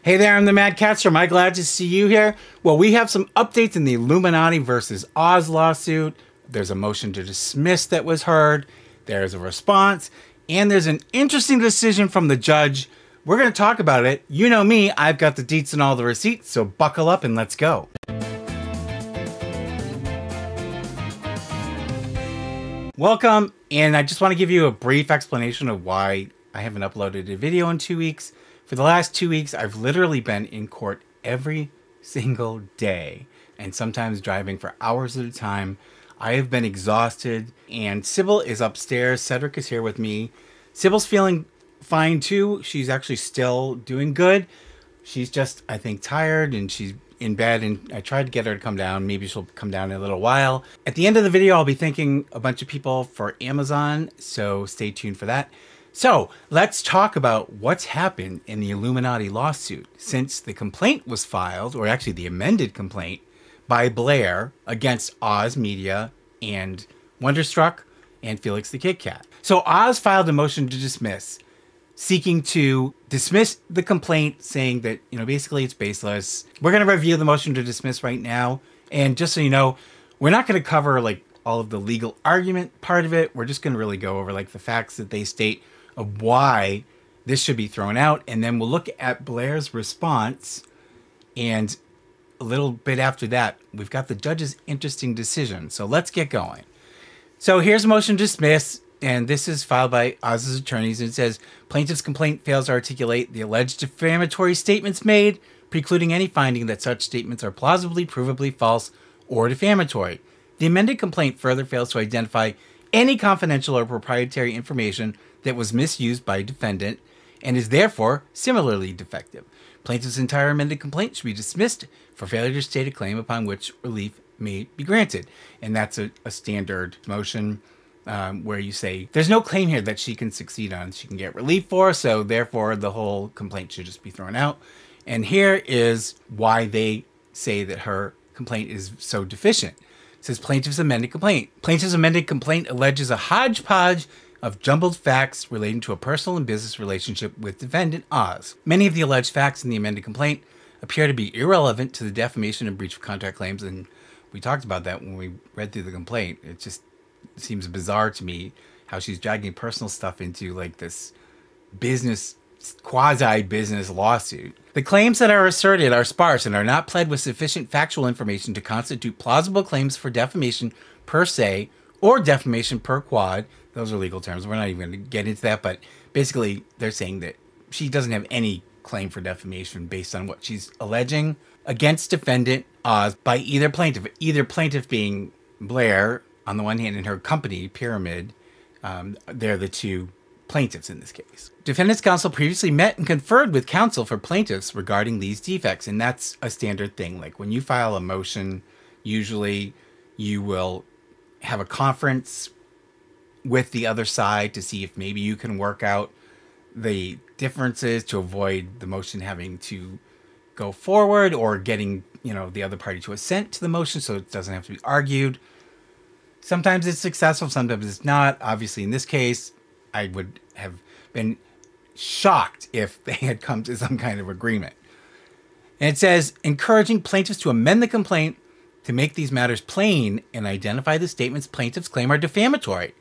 Hey there, I'm the MadCatster. Am I glad to see you here? Well, we have some updates in the Illuminaughtii versus Oz lawsuit. There's a motion to dismiss that was heard. There's a response. And there's an interesting decision from the judge. We're going to talk about it. You know me, I've got the deets and all the receipts, so buckle up and let's go. Welcome, and I just want to give you a brief explanation of why I haven't uploaded a video in 2 weeks. For the last 2 weeks, I've literally been in court every single day and sometimes driving for hours at a time. I have been exhausted, and Sybil is upstairs. Cedric is here with me. Sybil's feeling fine too. She's actually still doing good. She's just, I think, tired and she's in bed, and I tried to get her to come down. Maybe she'll come down in a little while. At the end of the video, I'll be thanking a bunch of people for Amazon, so stay tuned for that. So let's talk about what's happened in the Illuminaughtii lawsuit since the complaint was filed, or actually the amended complaint, by Blair against Oz Media and Wonderstruck and Felix the Kit Kat. So Oz filed a motion to dismiss, seeking to dismiss the complaint, saying that, basically it's baseless. We're going to review the motion to dismiss right now. And just so you know, we're not going to cover like all of the legal argument part of it. We're just going to really go over like the facts that they state of why this should be thrown out. And then we'll look at Blair's response. And a little bit after that, we've got the judge's interesting decision. So let's get going. So here's a motion to dismiss. And this is filed by Oz's attorneys. And it says, plaintiff's complaint fails to articulate the alleged defamatory statements made, precluding any finding that such statements are plausibly, provably false or defamatory. The amended complaint further fails to identify any confidential or proprietary information that was misused by defendant and is therefore similarly defective. Plaintiff's entire amended complaint should be dismissed for failure to state a claim upon which relief may be granted. And that's a standard motion where you say there's no claim here that she can succeed on, she can get relief for, so therefore the whole complaint should just be thrown out. And here is why they say that her complaint is so deficient. It says plaintiff's amended complaint. Plaintiff's amended complaint alleges a hodgepodge of jumbled facts relating to a personal and business relationship with defendant Oz. Many of the alleged facts in the amended complaint appear to be irrelevant to the defamation and breach of contract claims, and we talked about that when we read through the complaint. It just seems bizarre to me how she's dragging personal stuff into like this business, quasi-business lawsuit. The claims that are asserted are sparse and are not pled with sufficient factual information to constitute plausible claims for defamation per se or defamation per quad. Those are legal terms. We're not even going to get into that, but basically they're saying that she doesn't have any claim for defamation based on what she's alleging against defendant Oz by either plaintiff being Blair on the one hand and her company, Pyramid. They're the two plaintiffs in this case. Defendant's counsel previously met and conferred with counsel for plaintiffs regarding these defects, and that's a standard thing. Like when you file a motion, usually you will have a conference with the other side to see if maybe you can work out the differences to avoid the motion having to go forward, or getting, the other party to assent to the motion so it doesn't have to be argued. Sometimes it's successful, sometimes it's not. Obviously, in this case, I would have been shocked if they had come to some kind of agreement. And it says, encouraging plaintiffs to amend the complaint to make these matters plain and identify the statements plaintiffs claim are defamatory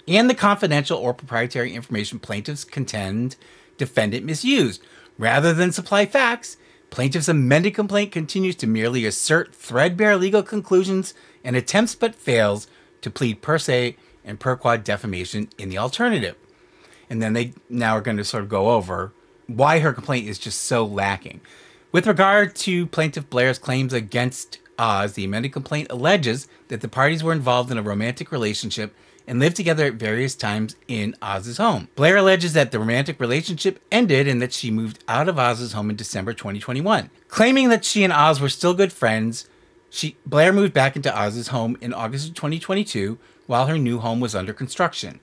and the confidential or proprietary information plaintiffs contend defendant misused. Rather than supply facts, plaintiff's amended complaint continues to merely assert threadbare legal conclusions and attempts but fails to plead per se and per quad defamation in the alternative. And then they now are going to sort of go over why her complaint is just so lacking. With regard to plaintiff Blair's claims against Oz, the amended complaint alleges that the parties were involved in a romantic relationship and lived together at various times in Oz's home. Blair alleges that the romantic relationship ended and that she moved out of Oz's home in December 2021. Claiming that she and Oz were still good friends, Blair moved back into Oz's home in August of 2022 while her new home was under construction.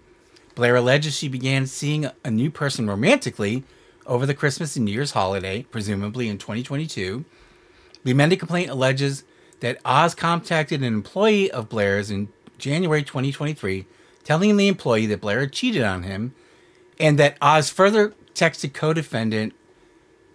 Blair alleges she began seeing a new person romantically over the Christmas and New Year's holiday, presumably in 2022. The amended complaint alleges that Oz contacted an employee of Blair's in January 2023, telling the employee that Blair had cheated on him, and that Oz further texted co-defendant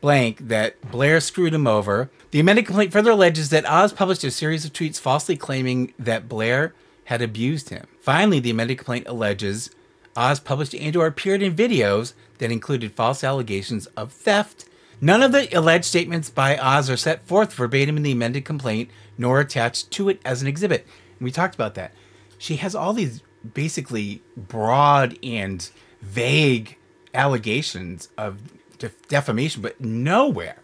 blank that Blair screwed him over. The amended complaint further alleges that Oz published a series of tweets falsely claiming that Blair had abused him. Finally, the amended complaint alleges Oz published and/or appeared in videos that included false allegations of theft. None of the alleged statements by Oz are set forth verbatim in the amended complaint, nor attached to it as an exhibit. And we talked about that. She has all these basically broad and vague allegations of defamation, but nowhere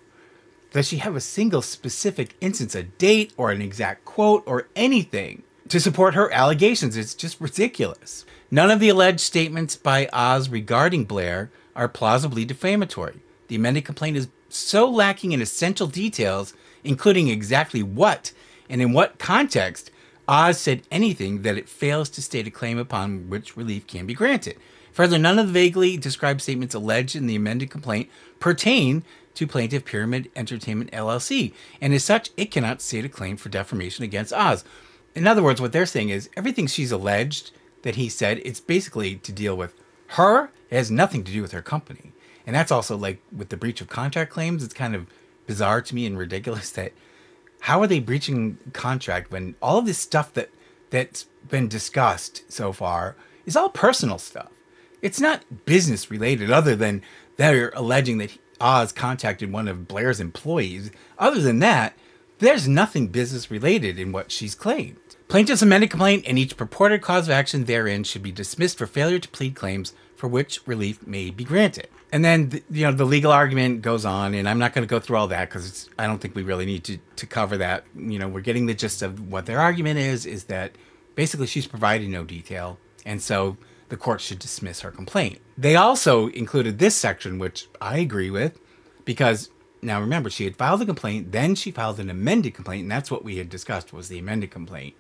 does she have a single specific instance, a date or an exact quote or anything to support her allegations. It's just ridiculous. None of the alleged statements by Oz regarding Blair are plausibly defamatory. The amended complaint is so lacking in essential details, including exactly what and in what context Oz said anything, that it fails to state a claim upon which relief can be granted. Further, none of the vaguely described statements alleged in the amended complaint pertain to Plaintiff Pyramid Entertainment LLC, and as such, it cannot state a claim for defamation against Oz. In other words, what they're saying is everything she's alleged that he said, it's basically to deal with her. It has nothing to do with her company. And that's also like with the breach of contract claims. It's kind of bizarre to me and ridiculous that how are they breaching contract when all of this stuff that's been discussed so far is all personal stuff. It's not business related, other than they're alleging that Oz contacted one of Blair's employees. Other than that, there's nothing business related in what she's claimed. Plaintiff's amended complaint and each purported cause of action therein should be dismissed for failure to plead claims for which relief may be granted. And then, the legal argument goes on, and I'm not going to go through all that because I don't think we really need to cover that. We're getting the gist of what their argument is that basically she's providing no detail, and so the court should dismiss her complaint. They also included this section, which I agree with, because now remember, she had filed a complaint, then she filed an amended complaint, and that's what we had discussed was the amended complaint.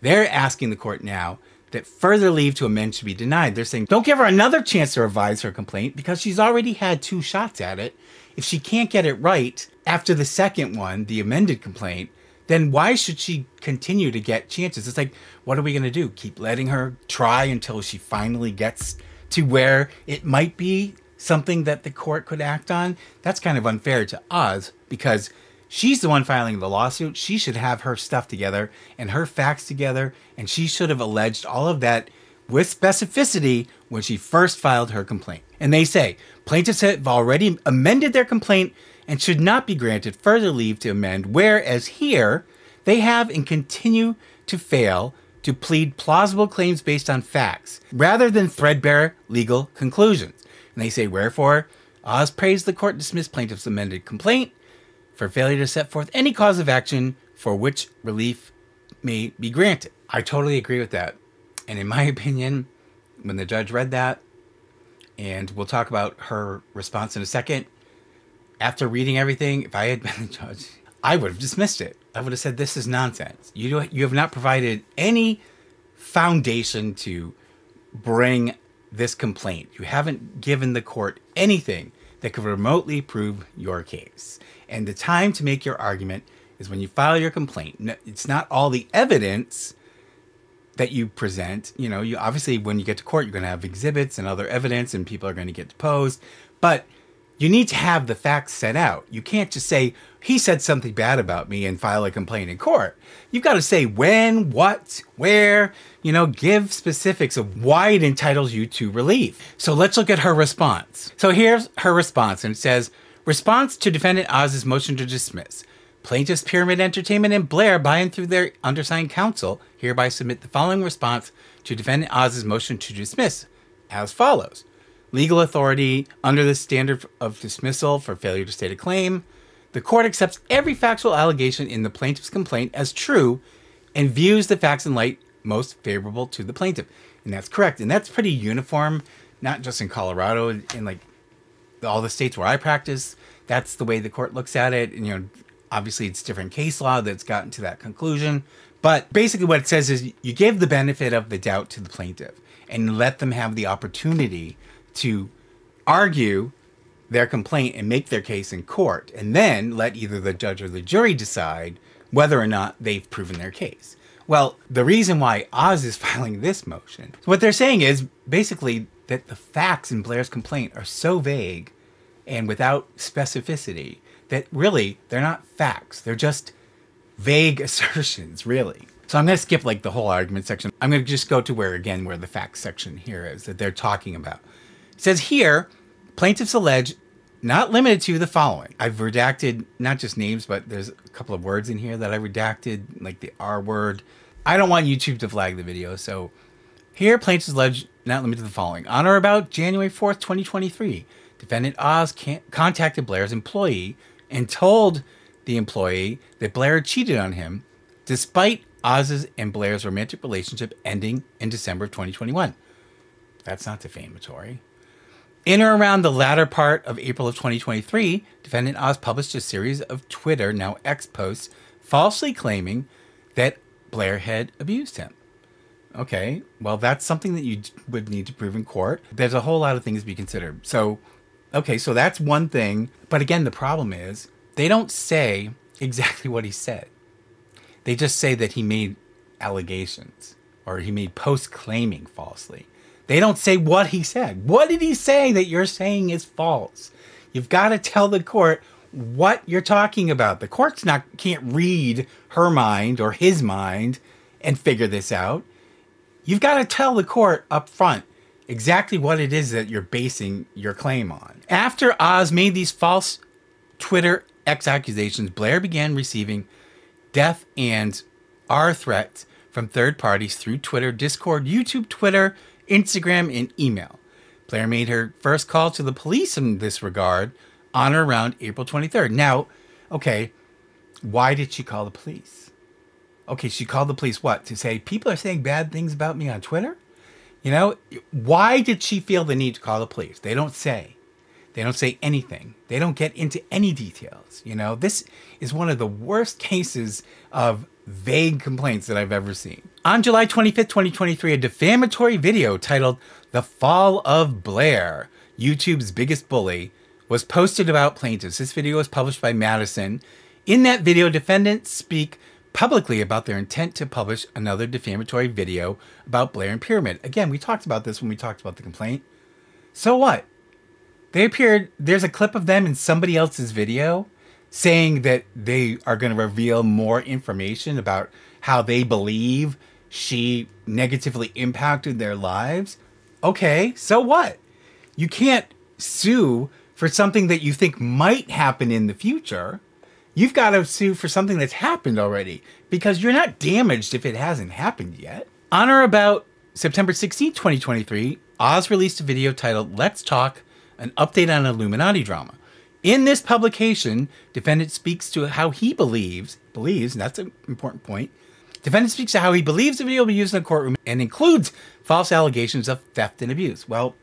They're asking the court now that further leave to amend should be denied. They're saying, don't give her another chance to revise her complaint because she's already had 2 shots at it. If she can't get it right after the second one, the amended complaint, then why should she continue to get chances? It's like, what are we going to do? Keep letting her try until she finally gets to where it might be something that the court could act on? That's kind of unfair to Oz because she's the one filing the lawsuit. She should have her stuff together and her facts together, and she should have alleged all of that with specificity when she first filed her complaint. And they say, plaintiffs have already amended their complaint and should not be granted further leave to amend, whereas here, they have and continue to fail to plead plausible claims based on facts, rather than threadbare legal conclusions. And they say, wherefore, Oz prays the court dismiss plaintiff's amended complaint for failure to set forth any cause of action for which relief may be granted. I totally agree with that. And in my opinion, when the judge read that, and we'll talk about her response in a second, after reading everything, if I had been the judge, I would have dismissed it. I would have said, this is nonsense. You have not provided any foundation to bring this complaint. You haven't given the court anything that could remotely prove your case. And the time to make your argument is when you file your complaint. It's not all the evidence that you present. You obviously, when you get to court, you're going to have exhibits and other evidence, and people are going to get deposed. But you need to have the facts set out. You can't just say, he said something bad about me and file a complaint in court. You've got to say when, what, where, give specifics of why it entitles you to relief. So let's look at her response. So here's her response, and it says, response to defendant Oz's motion to dismiss. Plaintiffs Pyramid Entertainment and Blair, by and through their undersigned counsel, hereby submit the following response to defendant Oz's motion to dismiss as follows. Legal authority under the standard of dismissal for failure to state a claim. The court accepts every factual allegation in the plaintiff's complaint as true and views the facts in light most favorable to the plaintiff. And that's correct. And that's pretty uniform, not just in Colorado, in like all the states where I practice. That's the way the court looks at it. And, obviously it's different case law that's gotten to that conclusion. But basically what it says is you give the benefit of the doubt to the plaintiff and let them have the opportunity to argue their complaint and make their case in court, and then let either the judge or the jury decide whether or not they've proven their case. Well, the reason why Oz is filing this motion, what they're saying is basically that the facts in Blair's complaint are so vague and without specificity that really they're not facts. They're just vague assertions, really. So I'm going to skip like the whole argument section. I'm going to just go to where the facts section here is that they're talking about. It says here, plaintiffs allege not limited to the following. I've redacted not just names, but there's a couple of words in here that I redacted, like the R word. I don't want YouTube to flag the video. So here, plaintiffs allege not limited to the following. On or about January 4th, 2023, defendant Oz contacted Blair's employee and told the employee that Blair cheated on him, despite Oz's and Blair's romantic relationship ending in December of 2021. That's not defamatory. In or around the latter part of April of 2023, defendant Oz published a series of Twitter, now X posts, falsely claiming that Blair had abused him. Okay, well, that's something that you would need to prove in court. There's a whole lot of things to be considered. So, okay, so that's one thing. But again, the problem is they don't say exactly what he said. They just say that he made allegations or he made posts claiming falsely. They don't say what he said. What did he say that you're saying is false? You've got to tell the court what you're talking about. The court's can't read her mind or his mind and figure this out. You've got to tell the court up front exactly what it is that you're basing your claim on. After Oz made these false Twitter X accusations, Blair began receiving death and R threats from third parties through Twitter, Discord, YouTube, Twitter, Instagram, and email. Blair made her first call to the police in this regard on or around April 23rd. Now, okay, why did she call the police? Okay, she called the police what? To say, people are saying bad things about me on Twitter? You know, why did she feel the need to call the police? They don't say. They don't say anything. They don't get into any details. You know, this is one of the worst cases of vague complaints that I've ever seen. On July 25th, 2023, a defamatory video titled "The Fall of Blair, YouTube's Biggest Bully," was posted about plaintiffs. This video was published by Madison. In that video, defendants speak publicly about their intent to publish another defamatory video about Blair and Pyramid. Again, we talked about this when we talked about the complaint. So what? They appeared, there's a clip of them in somebody else's video saying that they are going to reveal more information about how they believe she negatively impacted their lives. Okay, so what? You can't sue for something that you think might happen in the future. You've got to sue for something that's happened already because you're not damaged if it hasn't happened yet. On or about September 16, 2023, Oz released a video titled "Let's Talk, an update on Illuminaughtii drama." In this publication, defendant speaks to how he believes, and that's an important point. Defendant speaks to how he believes the video will be used in a courtroom and includes false allegations of theft and abuse. Well,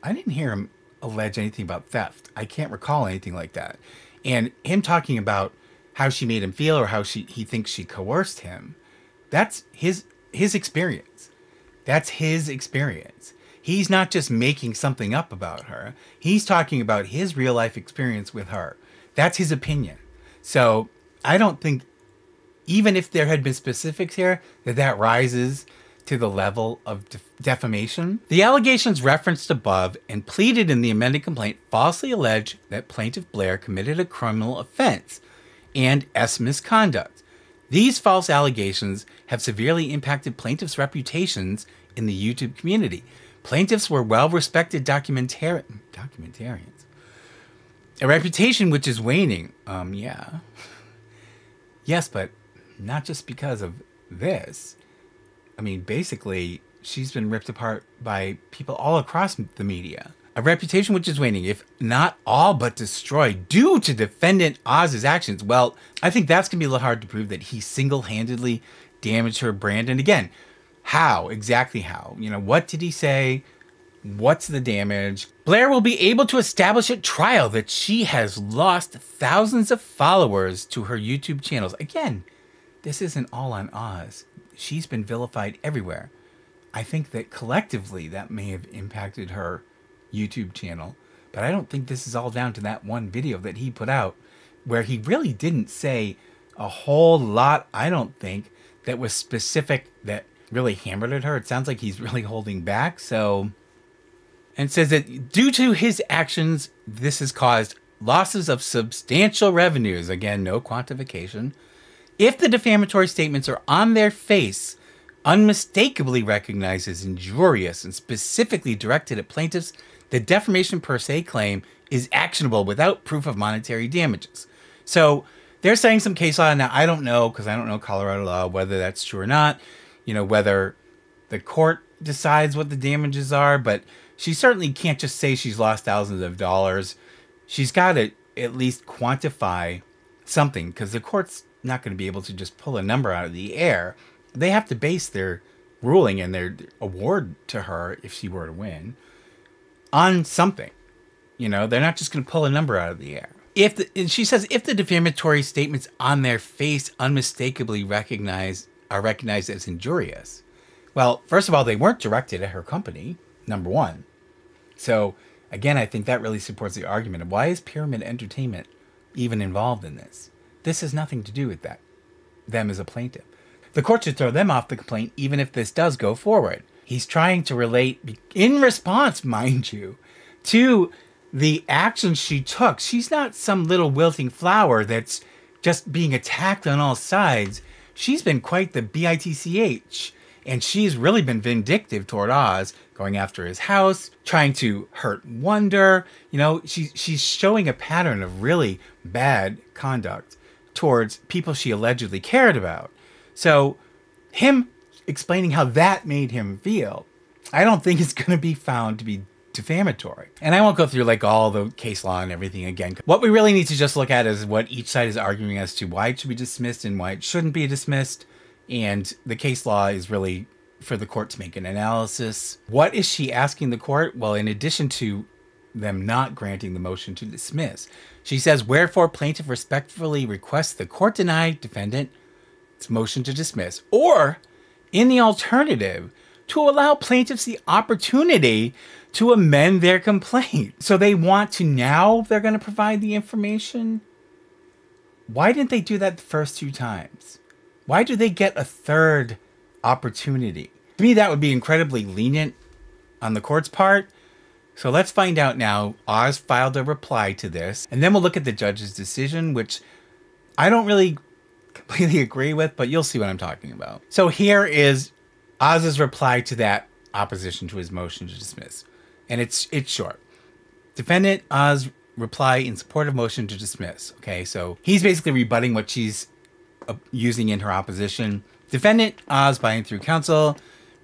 I didn't hear him allege anything about theft. I can't recall anything like that. And him talking about how she made him feel or how he thinks she coerced him, that's his experience. That's his experience. He's not just making something up about her. He's talking about his real life experience with her. That's his opinion. So I don't think, even if there had been specifics here, that rises to the level of defamation. The allegations referenced above and pleaded in the amended complaint falsely allege that plaintiff Blair committed a criminal offense and S misconduct. These false allegations have severely impacted plaintiffs' reputations in the YouTube community. Plaintiffs were well-respected documentarians. A reputation which is waning. Yeah. Yes, but not just because of this. I mean, basically, she's been ripped apart by people all across the media. A reputation which is waning, if not all but destroyed, due to defendant Oz's actions. Well, I think that's going to be a little hard to prove that he single-handedly damaged her brand. And again, how? Exactly how? You know, what did he say? What's the damage? Blair will be able to establish at trial that she has lost thousands of followers to her YouTube channels. Again, this isn't all on Oz. She's been vilified everywhere. I think that collectively that may have impacted her YouTube channel, but I don't think this is all down to that one video that he put out where he really didn't say a whole lot, I don't think, that was specific that really hammered at her. It sounds like he's really holding back. So And it says that due to his actions, this has caused losses of substantial revenues. Again, no quantification. If the defamatory statements are on their face, unmistakably recognized as injurious and specifically directed at plaintiffs, the defamation per se claim is actionable without proof of monetary damages. So they're saying some case law. Now, I don't know, because I don't know Colorado law, whether that's true or not, you know, whether the court decides what the damages are, but she certainly can't just say she's lost thousands of dollars. She's got to at least quantify something, because the court's not going to be able to just pull a number out of the air. They have to base their ruling and their award to her, if she were to win, on something. You know, they're not just going to pull a number out of the air. And she says, if the defamatory statements on their face unmistakably are recognized as injurious. Well, first of all, they weren't directed at her company, number one. So, again, I think that really supports the argument of why is Pyramid Entertainment even involved in this? This has nothing to do with that, them as a plaintiff. The court should throw them off the complaint even if this does go forward. He's trying to relate, in response, mind you, to the actions she took. She's not some little wilting flower that's just being attacked on all sides. She's been quite the bitch. And she's really been vindictive toward Oz, going after his house, trying to hurt Wonder. You know, she's showing a pattern of really bad conduct towards people she allegedly cared about. So him explaining how that made him feel, I don't think it's going to be found to be defamatory. And I won't go through like all the case law and everything again. What we really need to just look at is what each side is arguing as to why it should be dismissed and why it shouldn't be dismissed. And the case law is really for the court to make an analysis. What is she asking the court? Well, in addition to them not granting the motion to dismiss, she says, wherefore plaintiff respectfully requests the court deny defendant's motion to dismiss, or in the alternative, to allow plaintiffs the opportunity to amend their complaint. So they want to, now they're going to provide the information. Why didn't they do that the first two times? Why do they get a third opportunity? To me, that would be incredibly lenient on the court's part. So let's find out now. Oz filed a reply to this, and then we'll look at the judge's decision, which I don't really completely agree with, but you'll see what I'm talking about. So here is Oz's reply to that opposition to his motion to dismiss. And it's short. Defendant Oz reply in support of motion to dismiss. Okay, so he's basically rebutting what she's using in her opposition. Defendant Oz, by through counsel,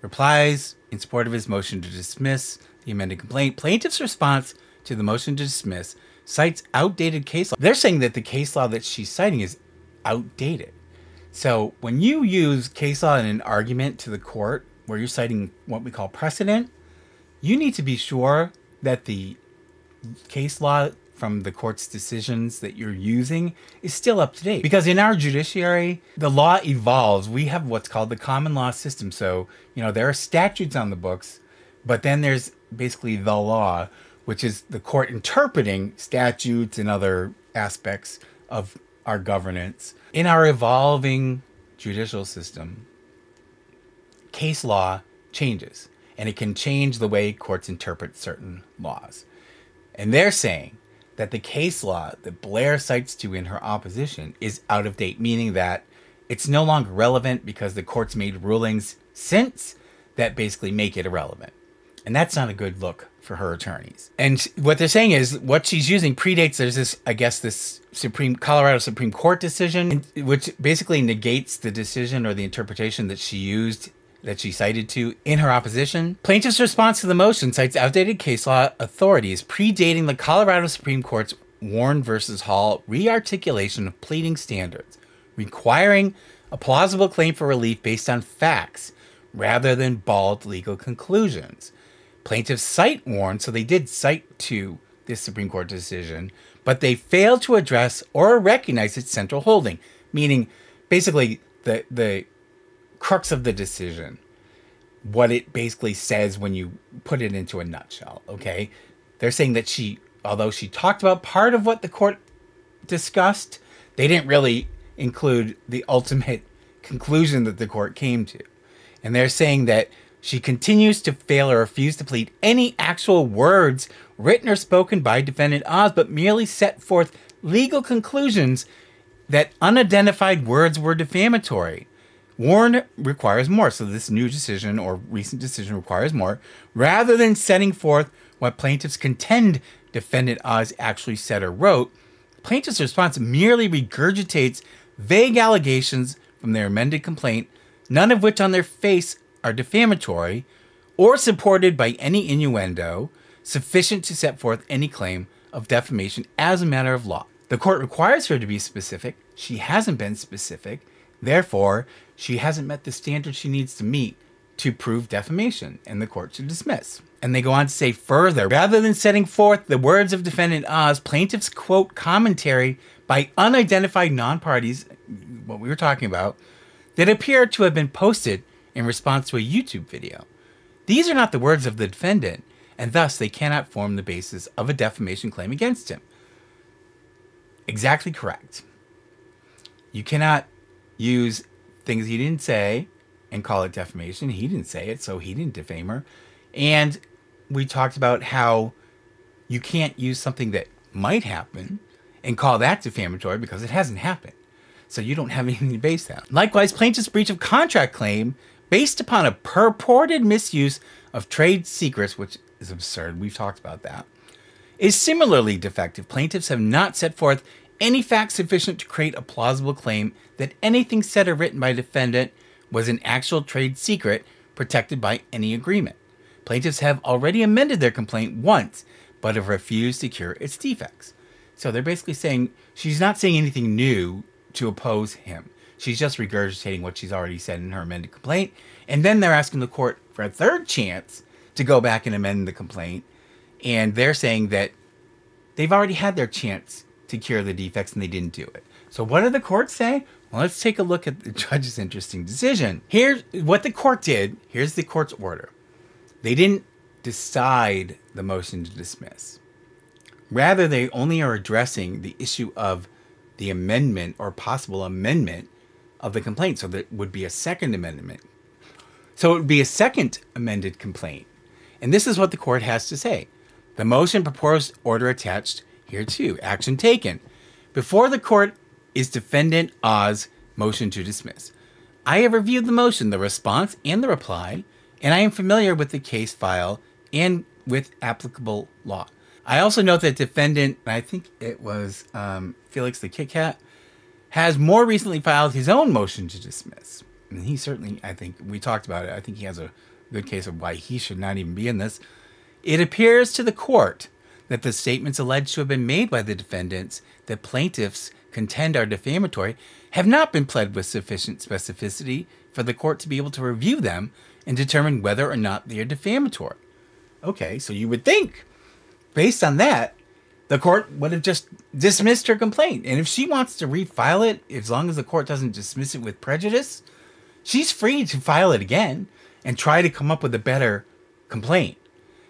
replies in support of his motion to dismiss the amended complaint. Plaintiff's response to the motion to dismiss cites outdated case law. They're saying that the case law that she's citing is outdated. So when you use case law in an argument to the court where you're citing what we call precedent, you need to be sure that the case law from the court's decisions that you're using is still up to date. Because in our judiciary, the law evolves. We have what's called the common law system. So, you know, there are statutes on the books, but then there's basically the law, which is the court interpreting statutes and other aspects of our governance. In our evolving judicial system, case law changes, and it can change the way courts interpret certain laws. And they're saying that the case law that Blair cites to in her opposition is out of date, meaning that it's no longer relevant because the court's made rulings since that basically make it irrelevant. And that's not a good look for her attorneys. And what they're saying is what she's using predates, there's this, I guess, this Colorado Supreme Court decision, which basically negates the decision or the interpretation that she used, that she cited to in her opposition. Plaintiff's response to the motion cites outdated case law authorities predating the Colorado Supreme Court's Warren versus Hall re-articulation of pleading standards, requiring a plausible claim for relief based on facts rather than bald legal conclusions. Plaintiffs cite Warren, so they did cite to this Supreme Court decision, but they failed to address or recognize its central holding, meaning basically the crux of the decision, what it basically says when you put it into a nutshell, okay? They're saying that although she talked about part of what the court discussed, they didn't really include the ultimate conclusion that the court came to. And they're saying that She continues to fail or refuse to plead any actual words written or spoken by defendant Oz, but merely set forth legal conclusions that unidentified words were defamatory. Warren requires more, so this new decision or recent decision requires more. Rather than setting forth what plaintiffs contend defendant Oz actually said or wrote, plaintiff's response merely regurgitates vague allegations from their amended complaint, none of which on their face are defamatory or supported by any innuendo sufficient to set forth any claim of defamation as a matter of law. The court requires her to be specific. She hasn't been specific. Therefore, she hasn't met the standard she needs to meet to prove defamation, and the court should dismiss. And they go on to say further, rather than setting forth the words of defendant Oz, plaintiffs quote commentary by unidentified non-parties, what we were talking about, that appear to have been posted in response to a YouTube video. These are not the words of the defendant, and thus they cannot form the basis of a defamation claim against him. Exactly correct. You cannot use things he didn't say and call it defamation. He didn't say it, so he didn't defame her. And we talked about how you can't use something that might happen and call that defamatory because it hasn't happened. So you don't have anything to base that on. Likewise, plaintiff's breach of contract claim based upon a purported misuse of trade secrets, which is absurd. We've talked about that, is similarly defective. Plaintiffs have not set forth any facts sufficient to create a plausible claim that anything said or written by a defendant was an actual trade secret protected by any agreement. Plaintiffs have already amended their complaint once, but have refused to cure its defects. So they're basically saying she's not saying anything new to oppose him. She's just regurgitating what she's already said in her amended complaint. And then they're asking the court for a third chance to go back and amend the complaint. And they're saying that they've already had their chance to cure the defects and they didn't do it. So what did the court say? Well, let's take a look at the judge's interesting decision. Here's what the court did. Here's the court's order. They didn't decide the motion to dismiss. Rather, they only are addressing the issue of the amendment or possible amendment of the complaint. So that would be a second amendment. So it would be a second amended complaint. And this is what the court has to say. The motion proposed order attached hereto, action taken. Before the court is defendant Oz motion to dismiss. I have reviewed the motion, the response, and the reply, and I am familiar with the case file and with applicable law. I also note that defendant, I think it was Felix the Kit Kat, has more recently filed his own motion to dismiss. And he certainly, I think, we talked about it, I think he has a good case of why he should not even be in this. It appears to the court that the statements alleged to have been made by the defendants that plaintiffs contend are defamatory have not been pled with sufficient specificity for the court to be able to review them and determine whether or not they are defamatory. Okay, so you would think, based on that, the court would have just dismissed her complaint. And if she wants to refile it, as long as the court doesn't dismiss it with prejudice, she's free to file it again and try to come up with a better complaint.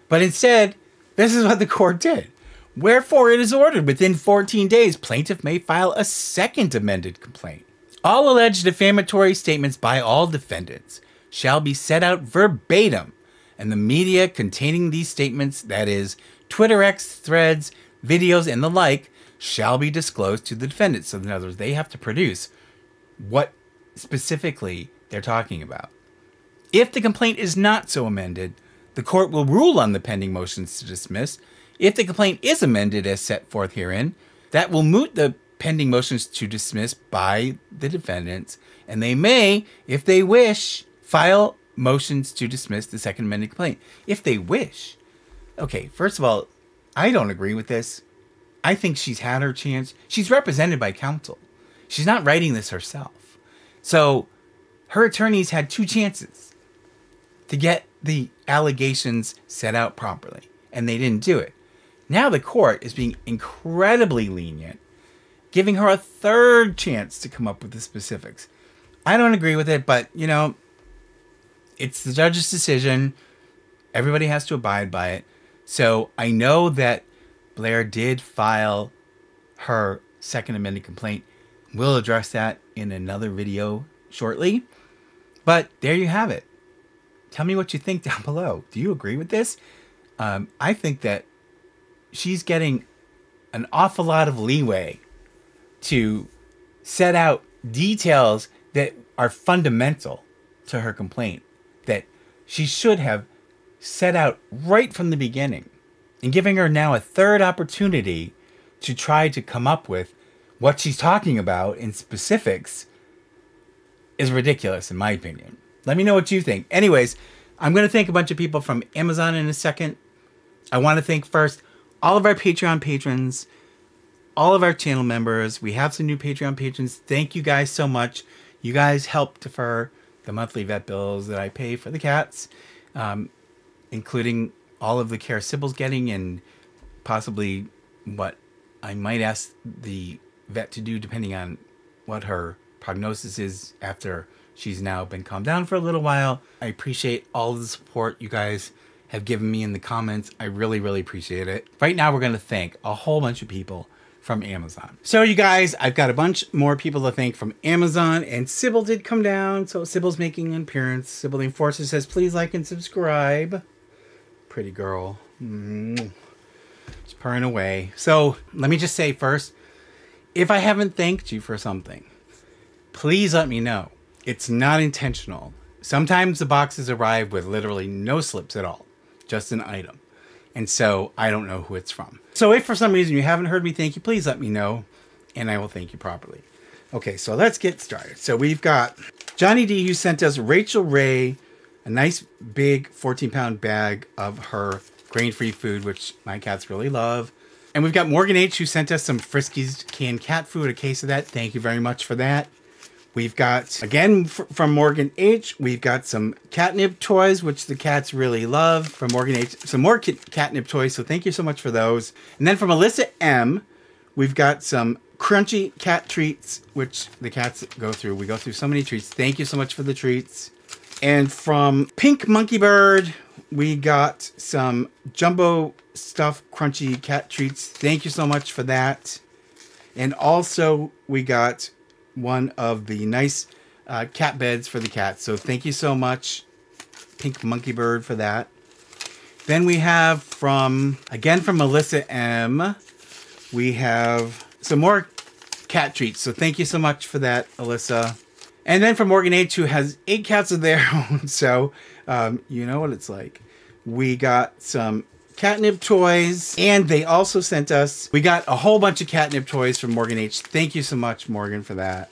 But instead, this is what the court did. Wherefore it is ordered within 14 days, plaintiff may file a second amended complaint. All alleged defamatory statements by all defendants shall be set out verbatim, and the media containing these statements, that is, Twitter X, threads, videos, and the like, shall be disclosed to the defendants. So in other words, they have to produce what specifically they're talking about. If the complaint is not so amended, the court will rule on the pending motions to dismiss. If the complaint is amended as set forth herein, that will moot the pending motions to dismiss by the defendants, and they may, if they wish, file motions to dismiss the second amended complaint. If they wish. Okay, first of all, I don't agree with this. I think she's had her chance. She's represented by counsel. She's not writing this herself. So her attorneys had two chances to get the allegations set out properly, and they didn't do it. Now the court is being incredibly lenient, giving her a third chance to come up with the specifics. I don't agree with it, but, you know, it's the judge's decision. Everybody has to abide by it. So I know that Blair did file her second amended complaint. We'll address that in another video shortly. But there you have it. Tell me what you think down below. Do you agree with this? I think that she's getting an awful lot of leeway to set out details that are fundamental to her complaint, that she should have set out right from the beginning, and giving her now a third opportunity to try to come up with what she's talking about in specifics is ridiculous, in my opinion. Let me know what you think. Anyways, I'm going to thank a bunch of people from Amazon in a second. I want to thank first all of our Patreon patrons, all of our channel members. We have some new Patreon patrons. Thank you guys so much. You guys help defer the monthly vet bills that I pay for the cats, including all of the care Sybil's getting and possibly what I might ask the vet to do depending on what her prognosis is after she's now been calmed down for a little while. I appreciate all of the support you guys have given me in the comments. I really, really appreciate it. Right now, we're going to thank a whole bunch of people from Amazon. So you guys, I've got a bunch more people to thank from Amazon, and Sybil did come down, so Sybil's making an appearance. Sybil the Enforcer says, please like and subscribe. Pretty girl. She's purring away. So let me just say first, if I haven't thanked you for something, please let me know. It's not intentional. Sometimes the boxes arrive with literally no slips at all, just an item. And so I don't know who it's from. So if for some reason you haven't heard me thank you, please let me know and I will thank you properly. Okay, so let's get started. So we've got Johnny D who sent us Rachel Ray, a nice big 14-pound bag of her grain-free food, which my cats really love. And we've got Morgan H who sent us some Friskies canned cat food, a case of that. Thank you very much for that. We've got, again, from Morgan H, we've got some catnip toys, which the cats really love. From Morgan H, some more catnip toys, so thank you so much for those. And then from Alyssa M, we've got some crunchy cat treats, which the cats go through. We go through so many treats. Thank you so much for the treats. And from Pink Monkey Bird, we got some jumbo stuffed crunchy cat treats. Thank you so much for that. And also, we got one of the nice cat beds for the cats. So thank you so much, Pink Monkey Bird, for that. Then we have from, again from Melissa M, we have some more cat treats. So thank you so much for that, Alyssa. And then from Morgan H, who has 8 cats of their own. So you know what it's like. We got some catnip toys, and they also sent us, we got a whole bunch of catnip toys from Morgan H. Thank you so much, Morgan, for that.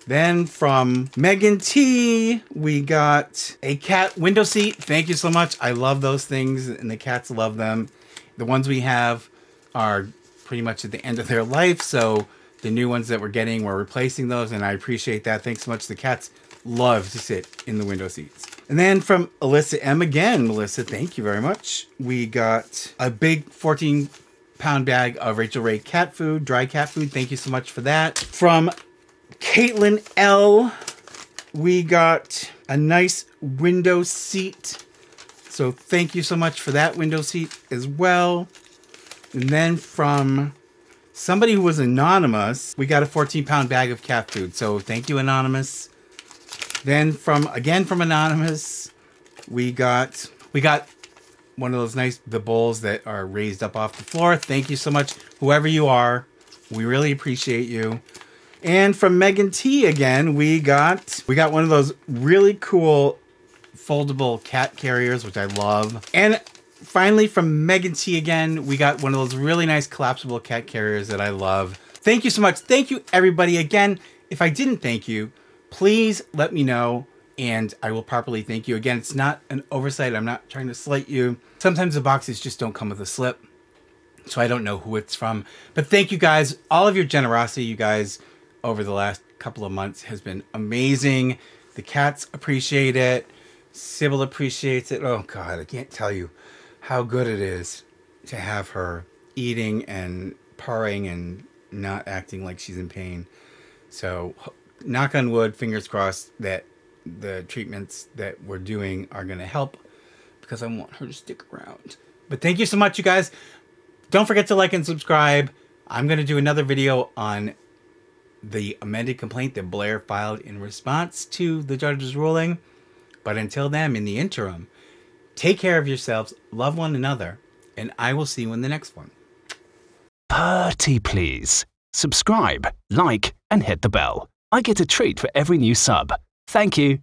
Then from Megan T, we got a cat window seat. Thank you so much. I love those things, and the cats love them. The ones we have are pretty much at the end of their life, so the new ones that we're getting, we're replacing those, and I appreciate that. Thanks so much. The cats love to sit in the window seats. And then from Alyssa M again, Melissa, thank you very much. We got a big 14-pound bag of Rachel Ray cat food, dry cat food. Thank you so much for that. From Caitlin L, we got a nice window seat. So thank you so much for that window seat as well. And then from somebody who was anonymous, we got a 14-pound bag of cat food. So thank you, Anonymous. Then again from Anonymous, we got one of those nice, the bowls that are raised up off the floor. Thank you so much, whoever you are. We really appreciate you. And from Megan T again, we got one of those really cool foldable cat carriers, which I love. And finally from Megan T again, we got one of those really nice collapsible cat carriers that I love. Thank you so much. Thank you, everybody. Again, if I didn't thank you, please let me know, and I will properly thank you. Again, it's not an oversight. I'm not trying to slight you. Sometimes the boxes just don't come with a slip, so I don't know who it's from. But thank you guys. All of your generosity, you guys, over the last couple of months has been amazing. The cats appreciate it. Sybil appreciates it. Oh, God, I can't tell you how good it is to have her eating and purring and not acting like she's in pain. So knock on wood, fingers crossed that the treatments that we're doing are going to help, because I want her to stick around. But thank you so much, you guys. Don't forget to like and subscribe. I'm going to do another video on the amended complaint that Blair filed in response to the judge's ruling. But until then, in the interim, take care of yourselves, love one another, and I will see you in the next one. Pretty please. Subscribe, like, and hit the bell. I get a treat for every new sub. Thank you.